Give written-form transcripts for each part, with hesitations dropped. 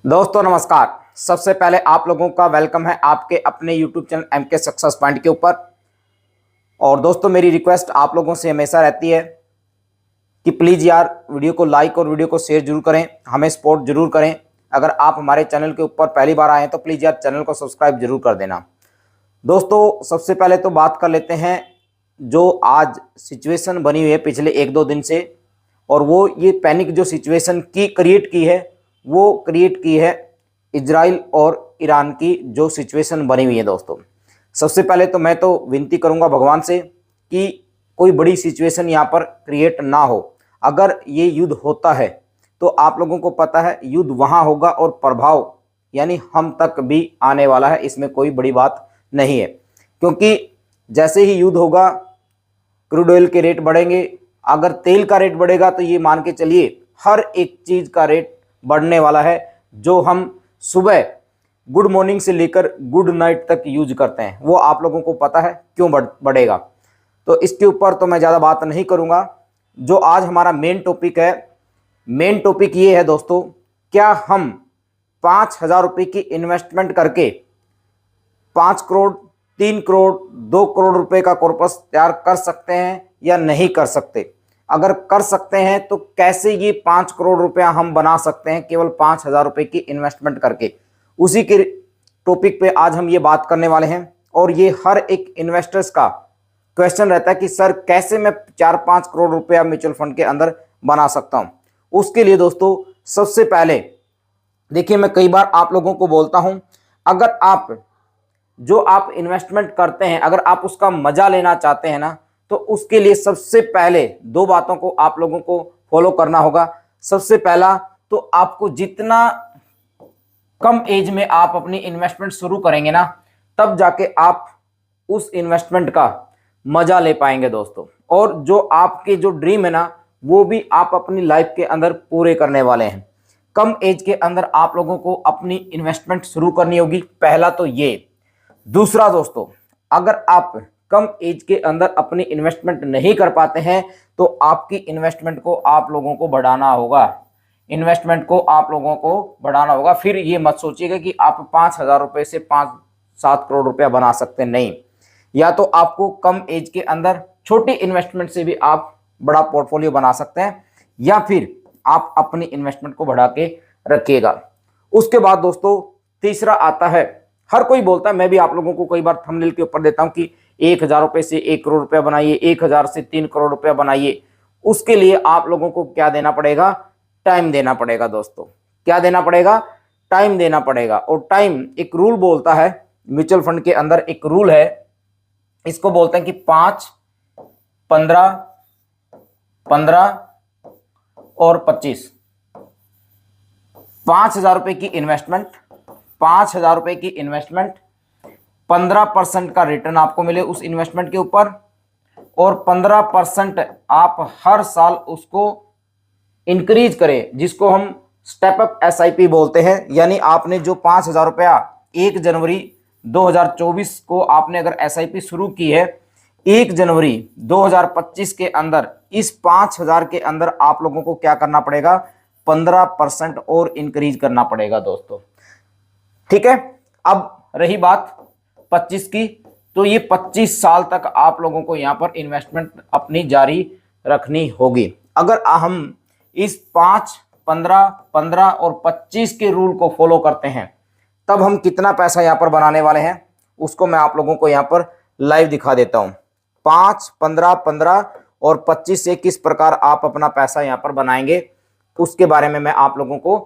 दोस्तों नमस्कार। सबसे पहले आप लोगों का वेलकम है आपके अपने YouTube channel MK success point के ऊपर। और दोस्तों मेरी रिक्वेस्ट आप लोगों से हमेशा रहती है कि प्लीज़ यार वीडियो को लाइक और वीडियो को शेयर जरूर करें, हमें सपोर्ट जरूर करें। अगर आप हमारे चैनल के ऊपर पहली बार आए हैं तो प्लीज़ यार चैनल को सब्सक्राइब जरूर कर देना। दोस्तों सबसे पहले तो बात कर लेते हैं जो आज सिचुएशन बनी हुई है पिछले एक दो दिन से, और वो ये पैनिक जो सिचुएशन की क्रिएट की है वो क्रिएट की है इजराइल और ईरान की जो सिचुएशन बनी हुई है। दोस्तों सबसे पहले तो मैं तो विनती करूंगा भगवान से कि कोई बड़ी सिचुएशन यहाँ पर क्रिएट ना हो। अगर ये युद्ध होता है तो आप लोगों को पता है युद्ध वहाँ होगा और प्रभाव यानी हम तक भी आने वाला है, इसमें कोई बड़ी बात नहीं है। क्योंकि जैसे ही युद्ध होगा क्रूड ऑयल के रेट बढ़ेंगे, अगर तेल का रेट बढ़ेगा तो ये मान के चलिए हर एक चीज़ का रेट बढ़ने वाला है। जो हम सुबह गुड मॉर्निंग से लेकर गुड नाइट तक यूज करते हैं वो आप लोगों को पता है क्यों बढ़ेगा। तो इसके ऊपर तो मैं ज़्यादा बात नहीं करूँगा। जो आज हमारा मेन टॉपिक है, मेन टॉपिक ये है दोस्तों, क्या हम 5,000 रुपये की इन्वेस्टमेंट करके 5 करोड़ 3 करोड़ 2 करोड़ रुपए का कॉर्पस तैयार कर सकते हैं या नहीं कर सकते? अगर कर सकते हैं तो कैसे ये 5 करोड़ रुपया हम बना सकते हैं केवल 5,000 रुपये की इन्वेस्टमेंट करके? उसी के टॉपिक पे आज हम ये बात करने वाले हैं। और ये हर एक इन्वेस्टर्स का क्वेश्चन रहता है कि सर कैसे मैं 4-5 करोड़ रुपया म्यूचुअल फंड के अंदर बना सकता हूं। उसके लिए दोस्तों सबसे पहले देखिए, मैं कई बार आप लोगों को बोलता हूं, अगर आप इन्वेस्टमेंट करते हैं, अगर आप उसका मजा लेना चाहते हैं ना, तो उसके लिए सबसे पहले दो बातों को आप लोगों को फॉलो करना होगा। सबसे पहला तो आपको जितना कम एज में आप अपनी इन्वेस्टमेंट शुरू करेंगे ना, तब जाके आप उस इन्वेस्टमेंट का मजा ले पाएंगे दोस्तों। और जो आपके जो ड्रीम है ना, वो भी आप अपनी लाइफ के अंदर पूरे करने वाले हैं। कम एज के अंदर आप लोगों को अपनी इन्वेस्टमेंट शुरू करनी होगी, पहला तो ये। दूसरा दोस्तों, अगर आप कम एज के अंदर अपनी इन्वेस्टमेंट नहीं कर पाते हैं तो आपकी इन्वेस्टमेंट को आप लोगों को बढ़ाना होगा। इन्वेस्टमेंट को आप लोगों को बढ़ाना होगा। फिर ये मत सोचिएगा कि आप 5,000 रुपये से 5-7 करोड़ रुपया बना सकते हैं, नहीं। या तो आपको कम एज के अंदर छोटी इन्वेस्टमेंट से भी आप बड़ा पोर्टफोलियो बना सकते हैं, या फिर आप अपनी इन्वेस्टमेंट को बढ़ा के रखिएगा। उसके बाद दोस्तों तीसरा आता है, हर कोई बोलता है, मैं भी आप लोगों को कई बार थंबनेल के ऊपर देता हूं कि 1,000 रुपये से 1 करोड़ रुपया बनाइए, 1,000 से 3 करोड़ रुपया बनाइए। उसके लिए आप लोगों को क्या देना पड़ेगा? टाइम देना पड़ेगा दोस्तों। क्या देना पड़ेगा? टाइम देना पड़ेगा। और टाइम एक रूल बोलता है, म्यूचुअल फंड के अंदर एक रूल है, इसको बोलते हैं कि 5, 15, 15 और 25। 5,000 रुपये की इन्वेस्टमेंट, 5,000 रुपये की इन्वेस्टमेंट, 15% का रिटर्न आपको मिले उस इन्वेस्टमेंट के ऊपर, और 15% आप हर साल उसको इंक्रीज करें, जिसको हम स्टेप अप SIP बोलते हैं। यानी आपने जो 5,000 रुपया 1 जनवरी 2024 को आपने अगर SIP शुरू की है, 1 जनवरी 2025 के अंदर इस 5,000 के अंदर आप लोगों को क्या करना पड़ेगा? 15% और इंक्रीज करना पड़ेगा दोस्तों। ठीक है। अब रही बात 25 की, तो ये 25 साल तक आप लोगों को यहाँ पर इन्वेस्टमेंट अपनी जारी रखनी होगी। अगर हम इस 5, 15, 15 और 25 के रूल को फॉलो करते हैं, तब हम कितना पैसा यहाँ पर बनाने वाले हैं उसको मैं आप लोगों को यहाँ पर लाइव दिखा देता हूँ। 5, 15, 15 और 25 से किस प्रकार आप अपना पैसा यहाँ पर बनाएंगे, उसके बारे में मैं आप लोगों को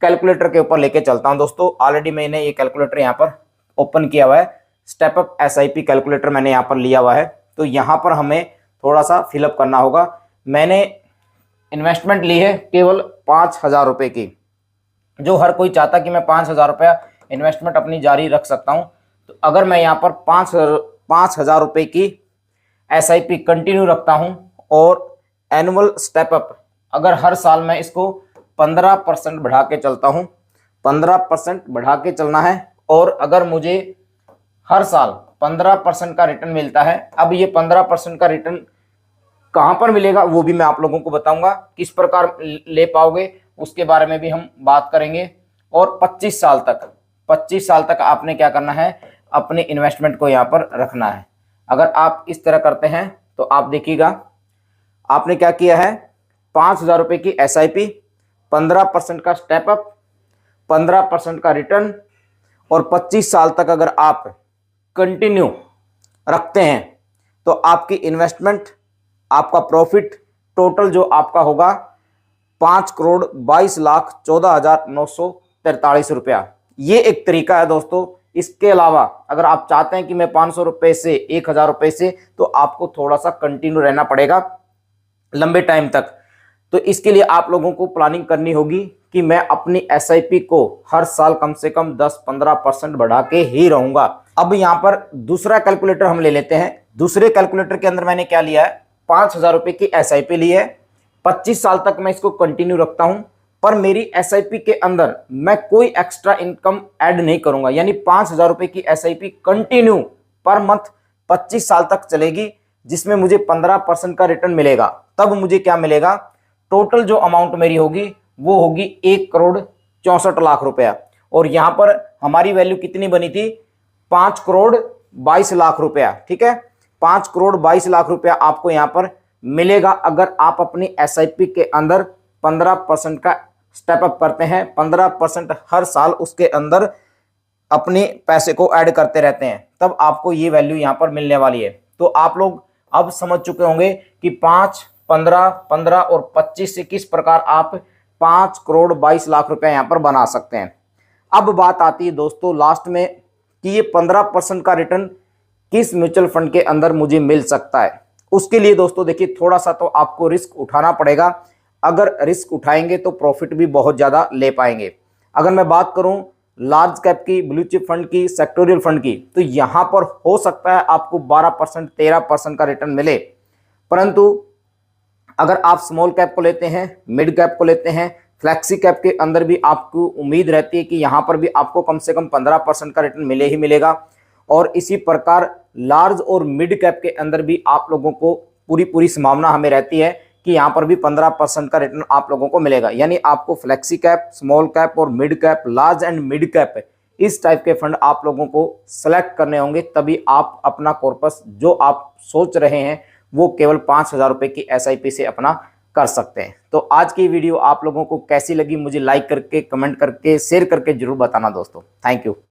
कैलकुलेटर के ऊपर लेके चलता हूं। दोस्तों ऑलरेडी मैंने ये कैलकुलेटर यहाँ पर ओपन किया हुआ है, स्टेप अप SIP कैलकुलेटर मैंने यहाँ पर लिया हुआ है। तो यहाँ पर हमें थोड़ा सा फिलअप करना होगा। मैंने इन्वेस्टमेंट ली है केवल 5,000 रुपये की। जो हर कोई चाहता कि मैं 5,000 रुपया इन्वेस्टमेंट अपनी जारी रख सकता हूँ, तो अगर मैं यहाँ पर 5,000 रुपये की SIP कंटिन्यू रखता हूँ और एनुअल स्टेप अप अगर हर साल मैं इसको 15% बढ़ा के चलता हूं, 15% बढ़ा के चलना है, और अगर मुझे हर साल 15% का रिटर्न मिलता है। अब ये 15% का रिटर्न कहां पर मिलेगा वो भी मैं आप लोगों को बताऊंगा, किस प्रकार ले पाओगे उसके बारे में भी हम बात करेंगे। और 25 साल तक आपने क्या करना है, अपने इन्वेस्टमेंट को यहाँ पर रखना है। अगर आप इस तरह करते हैं तो आप देखिएगा, आपने क्या किया है, 5,000 रुपये की SIP, 15% का स्टेप अप, 15% का रिटर्न, और 25 साल तक अगर आप कंटिन्यू रखते हैं तो आपकी इन्वेस्टमेंट, आपका प्रॉफिट टोटल जो आपका होगा 5,22,14,943 रुपया। ये एक तरीका है दोस्तों। इसके अलावा अगर आप चाहते हैं कि मैं 500 रुपये से 1,000 रुपये से, तो आपको थोड़ा सा कंटिन्यू रहना पड़ेगा लंबे टाइम तक। तो इसके लिए आप लोगों को प्लानिंग करनी होगी कि मैं अपनी SIP को हर साल कम से कम 10-15% बढ़ा के ही रहूंगा। अब यहां पर दूसरा कैलकुलेटर हम ले लेते हैं। दूसरे कैलकुलेटर के अंदर मैंने क्या लिया है, 5,000 रुपये की SIP ली है, 25 साल तक मैं इसको कंटिन्यू रखता हूं, पर मेरी SIP के अंदर मैं कोई एक्स्ट्रा इनकम ऐड नहीं करूंगा। यानी 5,000 रुपये की SIP कंटिन्यू पर मंथ 25 साल तक चलेगी, जिसमें मुझे 15% का रिटर्न मिलेगा। तब मुझे क्या मिलेगा, टोटल जो अमाउंट मेरी होगी वो होगी 1,64,00,000 रुपया। और यहां पर हमारी वैल्यू कितनी बनी थी, 5,22,00,000 रुपया। ठीक है, 5,22,00,000 रुपया आपको यहां पर मिलेगा अगर आप अपनी SIP के अंदर 15% का स्टेप अप करते हैं, 15% हर साल उसके अंदर अपने पैसे को ऐड करते रहते हैं, तब आपको ये वैल्यू यहां पर मिलने वाली है। तो आप लोग अब समझ चुके होंगे कि 5, 15, 15 और 25 से किस प्रकार आप 5,22,00,000 रुपया यहां पर बना सकते हैं। अब बात आती है दोस्तों लास्ट में कि ये 15% का रिटर्न किस म्यूचुअल फंड के अंदर मुझे मिल सकता है। उसके लिए दोस्तों देखिए, थोड़ा सा तो आपको रिस्क उठाना पड़ेगा। अगर रिस्क उठाएंगे तो प्रॉफिट भी बहुत ज़्यादा ले पाएंगे। अगर मैं बात करूं लार्ज कैप की, ब्लू चिप फंड की, सेक्टोरियल फंड की, तो यहां पर हो सकता है आपको 12%, 13% का रिटर्न मिले। परंतु अगर आप स्मॉल कैप को लेते हैं, मिड कैप को लेते हैं, फ्लैक्सी कैप के अंदर भी आपको उम्मीद रहती है कि यहां पर भी आपको कम से कम 15% का रिटर्न मिले ही मिलेगा। और इसी प्रकार लार्ज और मिड कैप के अंदर भी आप लोगों को पूरी संभावना हमें रहती है कि यहां पर भी 15% का रिटर्न आप लोगों को मिलेगा। यानी आपको फ्लेक्सी कैप, स्मॉल कैप और mid cap, large and mid cap, इस टाइप के फंड आप लोगों को सेलेक्ट करने होंगे, तभी आप अपना कॉर्पस जो आप सोच रहे हैं वो केवल 5,000 रुपये की SIP से अपना कर सकते हैं। तो आज की वीडियो आप लोगों को कैसी लगी, मुझे लाइक करके, कमेंट करके, शेयर करके जरूर बताना दोस्तों। Thank you.